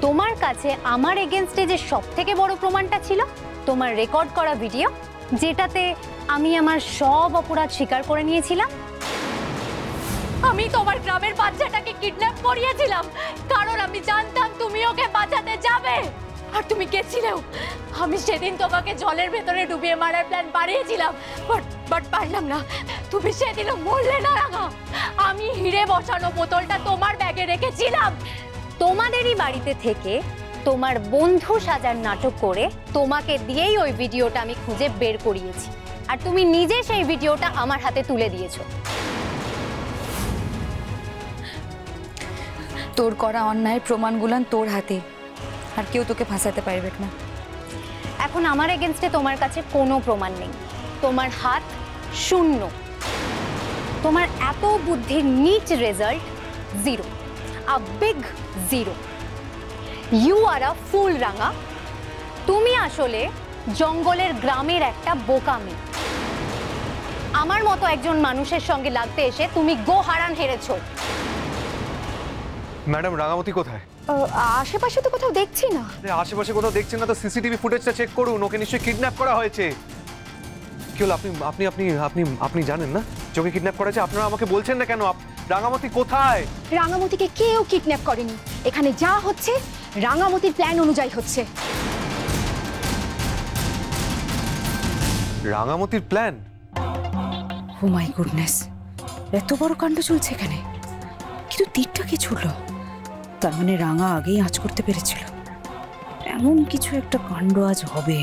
তোমার কাছে আমার এগেইনস্টে যে সবথেকে বড় প্রমাণটা ছিল তোমার রেকর্ড করা ভিডিও, যেটাতে আমি আমার সব অপরাধ স্বীকার করে নিয়েছিলাম। আমি তোমার গ্রামের বাচ্চাটাকে কিডন্যাপ করিয়েছিলাম কারণ আমি জানতাম তুমি ওকে বাঁচাতে যাবে, আর তুমি গেছিলেও। আমি সেদিন তোমাকে জলের ভেতরে ডুবিয়ে মারার প্ল্যান বানিয়েছিলাম, বাট পারলাম না। তুমি সেদিনও মরলে না রাঙা। আমি হিরে বসানো বোতলটা তোমার ব্যাগে রেখেছিলাম। তোমাদেরই বাড়িতে থেকে তোমার বন্ধু সাজার নাটক করে তোমাকে দিয়েই ওই ভিডিওটা আমি খুঁজে বের করিয়েছি, আর তুমি নিজে সেই ভিডিওটা আমার হাতে তুলে দিয়েছো। তোর করা অন্যায়ের প্রমাণগুলান তোর হাতে, আর কেউ তোকে ফাঁসাতে পারবে না। এখন আমার এগেইনস্টে তোমার কাছে কোনো প্রমাণ নেই, তোমার হাত শূন্য। তোমার এত বুদ্ধির net result zero, a big zero. You are a fool রাঙা। তুমি আসলে জঙ্গলের গ্রামের একটা বোকা মেয়ে। আমার মতো একজন মানুষের সঙ্গে লাগতে এসে তুমি গো হারান হেরেছো। ম্যাডাম, রাঙামতি কোথায়? আশেপাশে তো কোথাও দেখছি না। আশেপাশে কোথাও দেখছেন না তো সিসিটিভি ফুটেজটা চেক করুন। ওকে নিশ্চয়ই কিডন্যাপ করা হয়েছে। কি হলো? আপনি আপনি আপনি আপনি জানেন না যে কিডন্যাপ করা হয়েছে? আপনারা আমাকে বলছেন না কেন? রাঙামতি কোথায়? রাঙামতিকে কেউ কিডন্যাপ করেনি। এখানে যা হচ্ছে রাঙামতির প্ল্যান অনুযায়ী হচ্ছে। রাঙামতির প্ল্যান? ও মাই গুডনেস, এত বড় কাণ্ড চলছে এখানে। কিন্তু তীরটা কি ছুটলো? তার মানে রাঙা আগেই আঁচ করতে পেরেছিল এমন কিছু একটা কাণ্ড আজ হবে।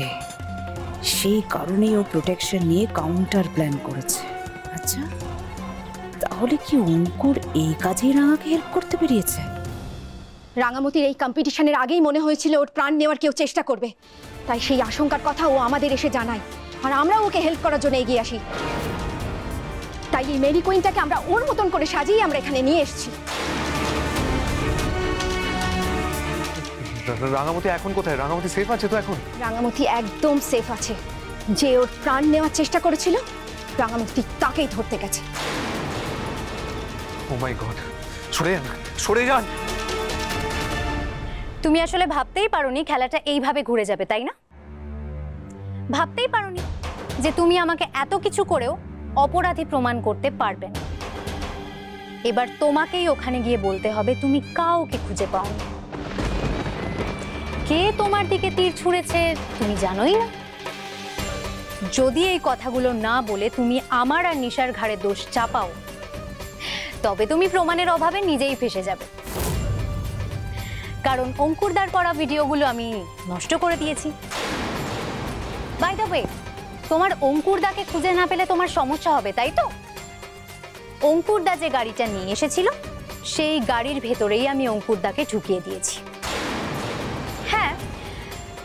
সেই কারণেই ও প্রোটেকশন নিয়ে কাউন্টার প্ল্যান করেছে। আচ্ছা, তাহলে কি অঙ্কুর এই কাজেই রাঙাকে হেল্প করতে পেরিয়েছে? রাঙামতির এই কম্পিটিশনের আগেই মনে হয়েছিল ওর প্রাণ নেওয়ার কেউ চেষ্টা করবে, তাই সেই আশঙ্কার কথা ও আমাদের এসে জানায়, আর আমরাও ওকে হেল্প করার জন্য এগিয়ে আসি। তাই এই মেরি কুইনটাকে আমরা ওর মতন করে সাজিয়ে আমরা এখানে নিয়ে এসেছি। রাঙামতি এখন কোথায়? রাঙামতি সেফ আছে তো এখন? রাঙামতি একদম সেফ আছে। যে ওর প্রাণ নেওয়ার চেষ্টা করেছিল রাঙামতি তাকেই ধরতে গেছে। ও মাই গড, সরে যান, সরে যান। তুমি আসলে ভাবতেই পারোনি খেলাটা এইভাবে ঘুরে যাবে, তাই না? ভাবতেই পারোনি যে তুমি আমাকে এত কিছু করেও অপরাধী প্রমাণ করতে পারবে না। এবার তোমাকেই ওখানে গিয়ে বলতে হবে তুমি কাউকে খুঁজে পাওনি। কে তোমার দিকে তীর ছুঁড়েছে তুমি জানোই না। যদি এই কথাগুলো না বলে তুমি আমার আর নিশার ঘাড়ে দোষ চাপাও, তবে তুমি প্রমাণের অভাবে নিজেই ফেঁসে যাবে। কারণ অঙ্কুরদার করা ভিডিওগুলো আমি নষ্ট করে দিয়েছি। বাই দ্য ওয়ে, তোমার অঙ্কুরদাকে খুঁজে না পেলে তোমার সমস্যা হবে, তাই তো? অঙ্কুরদা যে গাড়িটা নিয়ে এসেছিল সেই গাড়ির ভেতরেই আমি অঙ্কুরদাকে ঢুকিয়ে দিয়েছি। হ্যাঁ,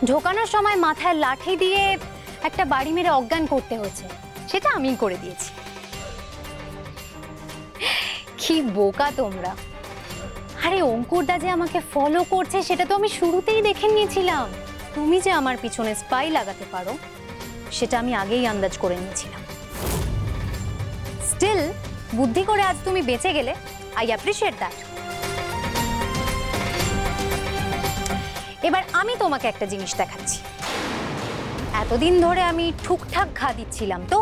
ঢোকানোর সময় মাথায় লাঠি দিয়ে একটা বাড়ি মেরে অজ্ঞান করতে হয়েছে, সেটা আমিই করে দিয়েছি। কি বোকা তোমরা! আরে অঙ্কুরদা যে আমাকে ফলো করছে সেটা তো আমি শুরুতেই দেখে নিয়েছিলাম। তুমি যে আমার পিছনে স্পাই লাগাতে পারো সেটা আমি আগেই আন্দাজ করে নিয়েছিলাম। স্টিল বুদ্ধি করে আজ তুমি বেঁচে গেলে, আই অ্যাপ্রিশিয়েট দ্যাট। এবার আমি তোমাকে একটা জিনিস দেখাচ্ছি। এতদিন ধরে আমি ঠুকঠাক ঘা দিচ্ছিলাম, তো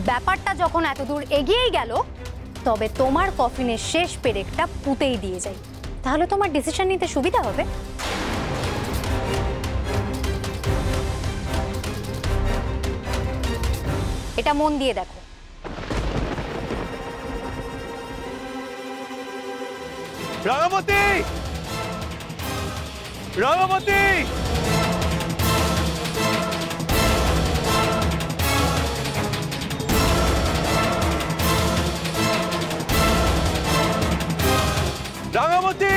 ব্যাপারটা যখন এত দূর এগিয়েই গেল তবে তোমার কফিনের শেষ পেরেকটা পুঁতেই দিয়ে যাই, তাহলে তোমার ডিসিশন নিতে সুবিধা হবে। এটা মন দিয়ে দেখো। রাঙামতি! রাঙামতি! রাঙামতি!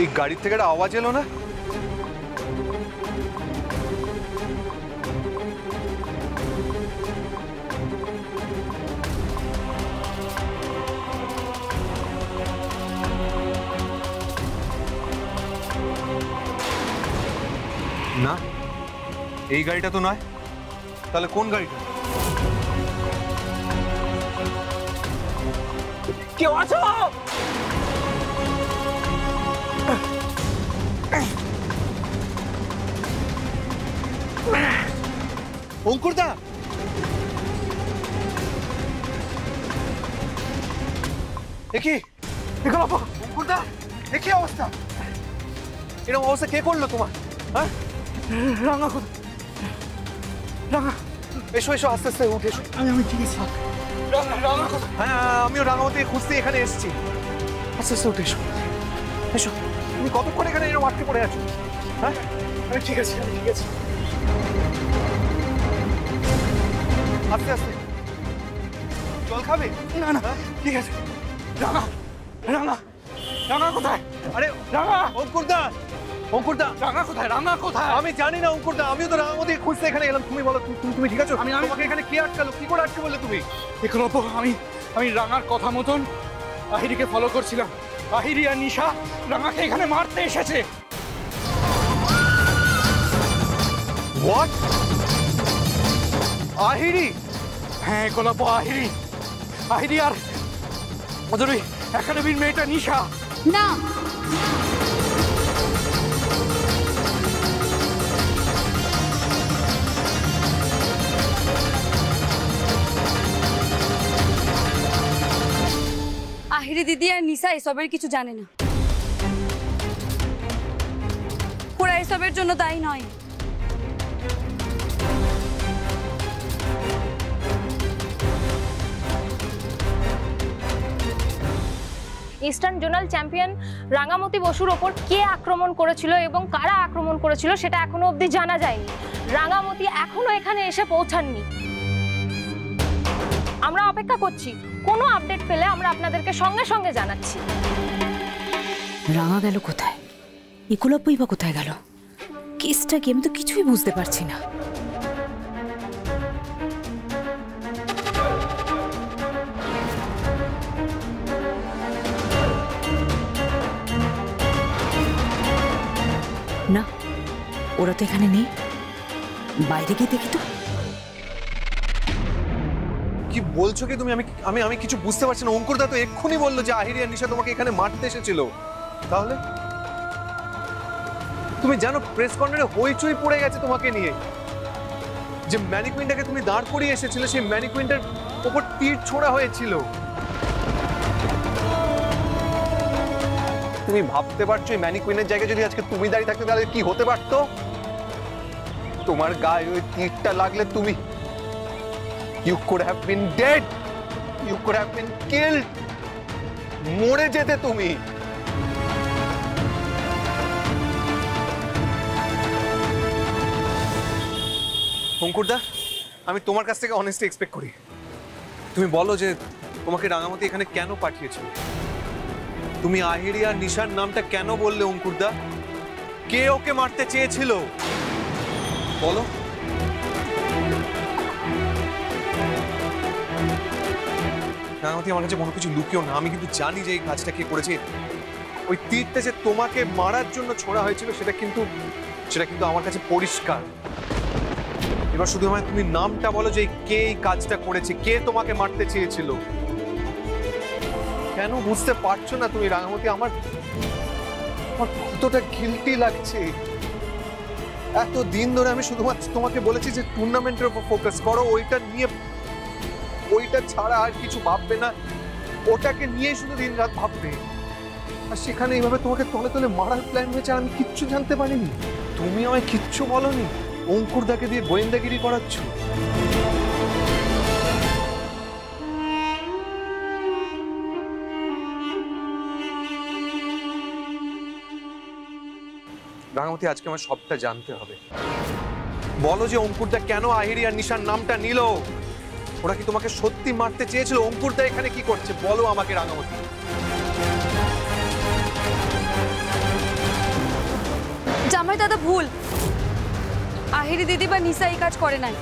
এই গাড়ির থেকে একটা আওয়াজ এলো না? না, এই গাড়িটা তো নয়। তাহলে কোন গাড়িটা? কেউ আছো? অঙ্কুরদা, দেখি অঙ্কুরদা, দেখি অবস্থা, এরকম অবস্থা কে করলো তোমার? হ্যাঁ, রাঙা কোথায়? রাঙা, এসো এসো, আস্তে আস্তে উঠে এসো। আমি ঠিক আছে। রাঙা কোথায়? হ্যাঁ, আমিও রাঙামতি খুঁজতে এখানে এসেছি। আস্তে আস্তে উঠে এসো, এসো। তুমি কতক্ষণ এখানে এরকম আটকে পড়ে আছো? হ্যাঁ, আমি ঠিক আছে, আমি ঠিক আছে। আস্তে আস্তে। জল খাবে? না না, ঠিক আছে। রাঙা, রাঙা, রাঙা কোথায়? আরে রাঙা, অঙ্কুরদা, অঙ্কুরদা, রাঙা কোথায়? রাঙা কোথায়? আমি জানি না অঙ্কুরদা, আমিও তো রাঙামতি খুঁজতে এখানে এলাম। তুমি বলো, তুমি ঠিক আছো? তোমাকে এখানে কে আটকালো? কি করে আটকে বললে তুমি? একলব্য, আমি রাঙার কথা মতন আহিরিকে ফলো করছিলাম। আহিরি আর নিশা রাঙাকে এখানে মারতে এসেছে। হোয়াট? আহিরি? হ্যাঁ একলব্য, আহিরি। আহিরি আর ওদের ওই একাডেমির মেয়েটা নিশা। না, আহিরি দিদি আর নিশা এসবের কিছু জানে না। ওরা এসবের জন্য দায়ী নয়। ইস্টার্ন জোনাল চ্যাম্পিয়ন রাঙামতি বসুর ওপর কে আক্রমণ করেছিল এবং কারা আক্রমণ করেছিল সেটা এখনো অবধি জানা যায়নি। রাঙামতি এখনো এখানে এসে পৌঁছাননি। আমরা অপেক্ষা করছি, কোনো আপডেট পেলে আমরা আপনাদেরকে সঙ্গে সঙ্গে জানাচ্ছি। রাঙা গেল কোথায়? একলব্যই বা কোথায় গেল? কেসটা কি? আমি তো কিছুই বুঝতে পারছি না। না, ওরা তো এখানে নেই। বাইরে গিয়ে দেখি তো। কি বলছো কি তুমি? আমি কিছু বুঝতে পারছি না। অঙ্কুরদা তো এক্ষুনি বললো যে আহিরি আর নিশা তোমাকে এখানে মারতে এসেছিল। তাহলে তুমি জানো প্রেস কর্নারে হইচই পড়ে গেছে তোমাকে নিয়ে। যে ম্যানিকুইনটাকে তুমি দাঁড় করিয়ে এসেছিলে, সেই ম্যানিকুইনটার উপর তীর ছোড়া হয়েছিল। তুমি ভাবতে পারছো এই ম্যানিকুইনের জায়গায় যদি আজকে তুমি দাঁড়িয়ে থাকতে তাহলে কি হতে পারতো? তোমার গায়ে ওই তীরটা লাগলে তুমি You could have been dead. You could have been killed. মরে যেতে তুমি। অঙ্কুরদা, আমি তোমার কাছ থেকে অনেস্টলি এক্সপেক্ট করি। তুমি বলো যে তোমাকে রাঙামতি এখানে কেন পাঠিয়েছিল? তুমি আহিরি আর নিশার নামটা কেন বললে অঙ্কুরদা? কে ওকে মারতে চেয়েছিল বলো? রাঙামতি, আমার কাছে কোনো কিছু লুকিও না। আমি কিন্তু জানি যে এই কাজটা কে করেছে। ওই তীরটা যে তোমাকে মারার জন্য ছোড়া হয়েছিল সেটা কিন্তু আমার কাছে পরিষ্কার। এবার শুধু আমায় তুমি নামটা বলো যে কে এই কাজটা করেছে, কে তোমাকে মারতে চেয়েছিল। কেন বুঝতে পারছো না তুমি রাঙামতি? আমার কতটা গিল্টি লাগছে। এত দিন ধরে আমি শুধুমাত্র তোমাকে বলেছি যে টুর্নামেন্টের উপর ফোকাস করো, ওইটা ছাড়া আর কিছু ভাববে না, ওটাকে নিয়ে শুধু দিন রাত ভাববে। আর সেখানে এইভাবে তোমাকে তলে তলে মারার প্ল্যান হয়েছে, আমি কিচ্ছু জানতে পারিনি। তুমি আমায় কিচ্ছু বলনি, অঙ্কুরদাকে দিয়ে গোয়েন্দাগিরি করাচ্ছ। রাঙামতি, আজকে আমার সবটা জানতে হবে। বলো যে অঙ্কুরদা কেন আহিরি আর নিশার নামটা নিল? ওরা কি তোমাকে সত্যি মারতে চেয়েছিল? অঙ্কুরদা এখানে কি করছে বলো আমাকে রাঙামতি। জামাই দাদা ভুল। আহিরি দিদি বা নিশা এই কাজ করে নাই।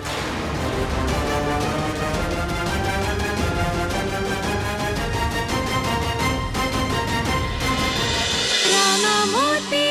রাঙামতি।